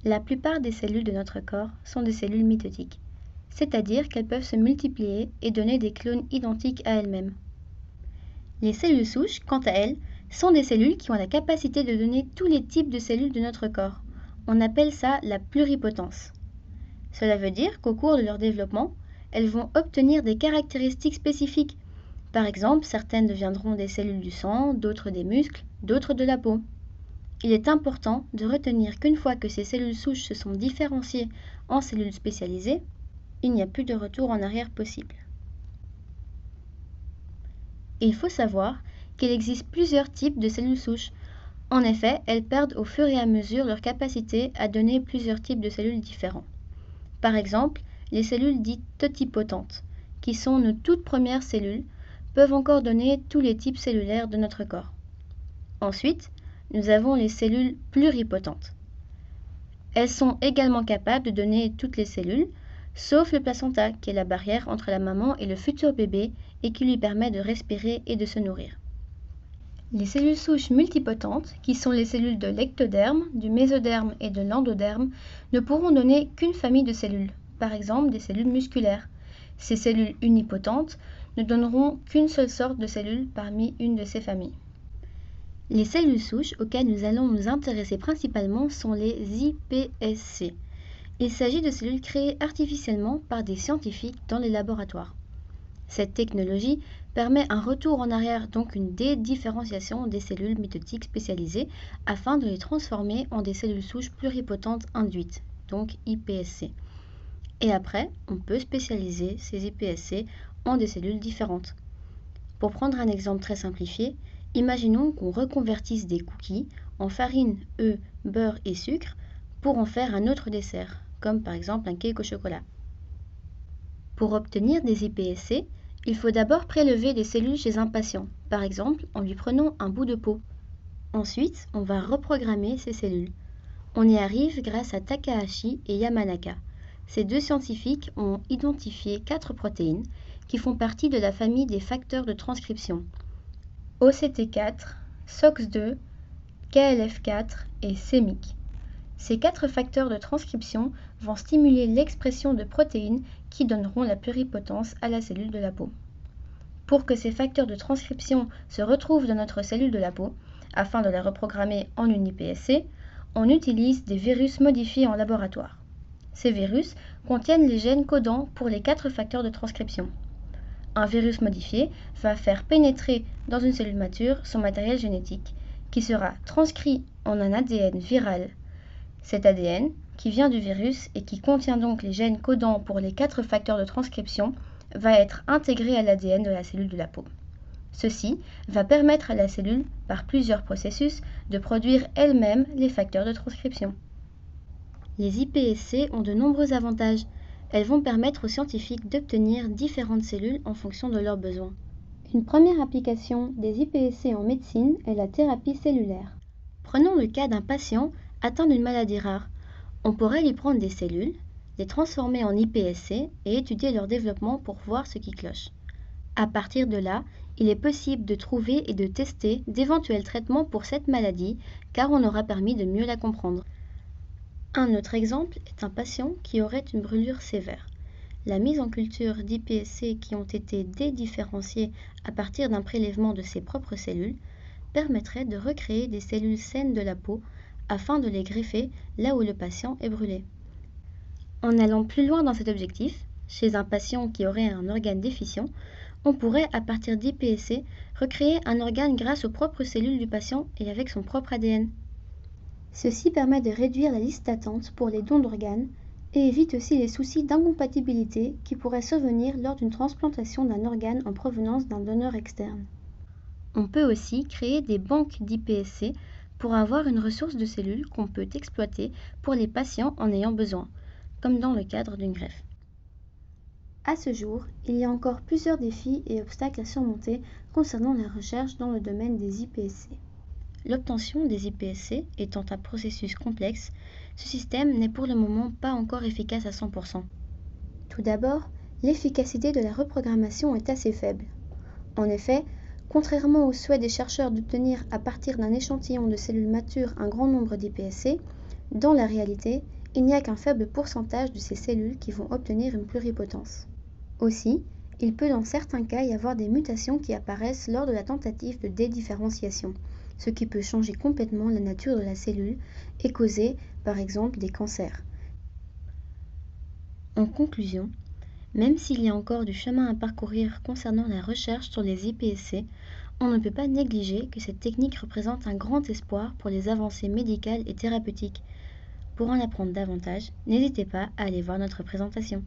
La plupart des cellules de notre corps sont des cellules mitotiques, c'est-à-dire qu'elles peuvent se multiplier et donner des clones identiques à elles-mêmes. Les cellules souches, quant à elles, sont des cellules qui ont la capacité de donner tous les types de cellules de notre corps. On appelle ça la pluripotence. Cela veut dire qu'au cours de leur développement, elles vont obtenir des caractéristiques spécifiques. Par exemple, certaines deviendront des cellules du sang, d'autres des muscles, d'autres de la peau. Il est important de retenir qu'une fois que ces cellules souches se sont différenciées en cellules spécialisées, il n'y a plus de retour en arrière possible. Il faut savoir qu'il existe plusieurs types de cellules souches. En effet, elles perdent au fur et à mesure leur capacité à donner plusieurs types de cellules différents. Par exemple, les cellules dites totipotentes, qui sont nos toutes premières cellules, peuvent encore donner tous les types cellulaires de notre corps. Ensuite, nous avons les cellules pluripotentes. Elles sont également capables de donner toutes les cellules, sauf le placenta, qui est la barrière entre la maman et le futur bébé et qui lui permet de respirer et de se nourrir. Les cellules souches multipotentes, qui sont les cellules de l'ectoderme, du mésoderme et de l'endoderme, ne pourront donner qu'une famille de cellules, par exemple des cellules musculaires. Ces cellules unipotentes ne donneront qu'une seule sorte de cellules parmi une de ces familles. Les cellules souches auxquelles nous allons nous intéresser principalement sont les iPSC. Il s'agit de cellules créées artificiellement par des scientifiques dans les laboratoires. Cette technologie permet un retour en arrière, donc une dédifférenciation des cellules mitotiques spécialisées afin de les transformer en des cellules souches pluripotentes induites, donc iPSC. Et après, on peut spécialiser ces iPSC en des cellules différentes. Pour prendre un exemple très simplifié, imaginons qu'on reconvertisse des cookies en farine, œufs, beurre et sucre pour en faire un autre dessert, comme par exemple un cake au chocolat. Pour obtenir des iPSC, il faut d'abord prélever des cellules chez un patient, par exemple en lui prenant un bout de peau. Ensuite, on va reprogrammer ces cellules. On y arrive grâce à Takahashi et Yamanaka. Ces deux scientifiques ont identifié 4 protéines qui font partie de la famille des facteurs de transcription. OCT4, SOX2, KLF4 et CMYC. Ces 4 facteurs de transcription vont stimuler l'expression de protéines qui donneront la pluripotence à la cellule de la peau. Pour que ces facteurs de transcription se retrouvent dans notre cellule de la peau, afin de la reprogrammer en une iPSC, on utilise des virus modifiés en laboratoire. Ces virus contiennent les gènes codants pour les 4 facteurs de transcription. Un virus modifié va faire pénétrer dans une cellule mature son matériel génétique, qui sera transcrit en un ADN viral. Cet ADN, qui vient du virus et qui contient donc les gènes codants pour les 4 facteurs de transcription, va être intégré à l'ADN de la cellule de la peau. Ceci va permettre à la cellule, par plusieurs processus, de produire elle-même les facteurs de transcription. Les iPSC ont de nombreux avantages. Elles vont permettre aux scientifiques d'obtenir différentes cellules en fonction de leurs besoins. Une première application des iPSC en médecine est la thérapie cellulaire. Prenons le cas d'un patient atteint d'une maladie rare. On pourrait lui prendre des cellules, les transformer en iPSC et étudier leur développement pour voir ce qui cloche. À partir de là, il est possible de trouver et de tester d'éventuels traitements pour cette maladie, car on aura permis de mieux la comprendre. Un autre exemple est un patient qui aurait une brûlure sévère. La mise en culture d'iPSC qui ont été dédifférenciées à partir d'un prélèvement de ses propres cellules permettrait de recréer des cellules saines de la peau afin de les greffer là où le patient est brûlé. En allant plus loin dans cet objectif, chez un patient qui aurait un organe déficient, on pourrait, à partir d'iPSC, recréer un organe grâce aux propres cellules du patient et avec son propre ADN. Ceci permet de réduire la liste d'attente pour les dons d'organes et évite aussi les soucis d'incompatibilité qui pourraient survenir lors d'une transplantation d'un organe en provenance d'un donneur externe. On peut aussi créer des banques d'iPSC pour avoir une ressource de cellules qu'on peut exploiter pour les patients en ayant besoin, comme dans le cadre d'une greffe. À ce jour, il y a encore plusieurs défis et obstacles à surmonter concernant la recherche dans le domaine des iPSC. L'obtention des iPSC étant un processus complexe, ce système n'est pour le moment pas encore efficace à 100%. Tout d'abord, l'efficacité de la reprogrammation est assez faible. En effet, contrairement au souhait des chercheurs d'obtenir à partir d'un échantillon de cellules matures un grand nombre d'iPSC, dans la réalité, il n'y a qu'un faible pourcentage de ces cellules qui vont obtenir une pluripotence. Aussi, il peut dans certains cas y avoir des mutations qui apparaissent lors de la tentative de dédifférenciation, ce qui peut changer complètement la nature de la cellule et causer, par exemple, des cancers. En conclusion, même s'il y a encore du chemin à parcourir concernant la recherche sur les iPSC, on ne peut pas négliger que cette technique représente un grand espoir pour les avancées médicales et thérapeutiques. Pour en apprendre davantage, n'hésitez pas à aller voir notre présentation.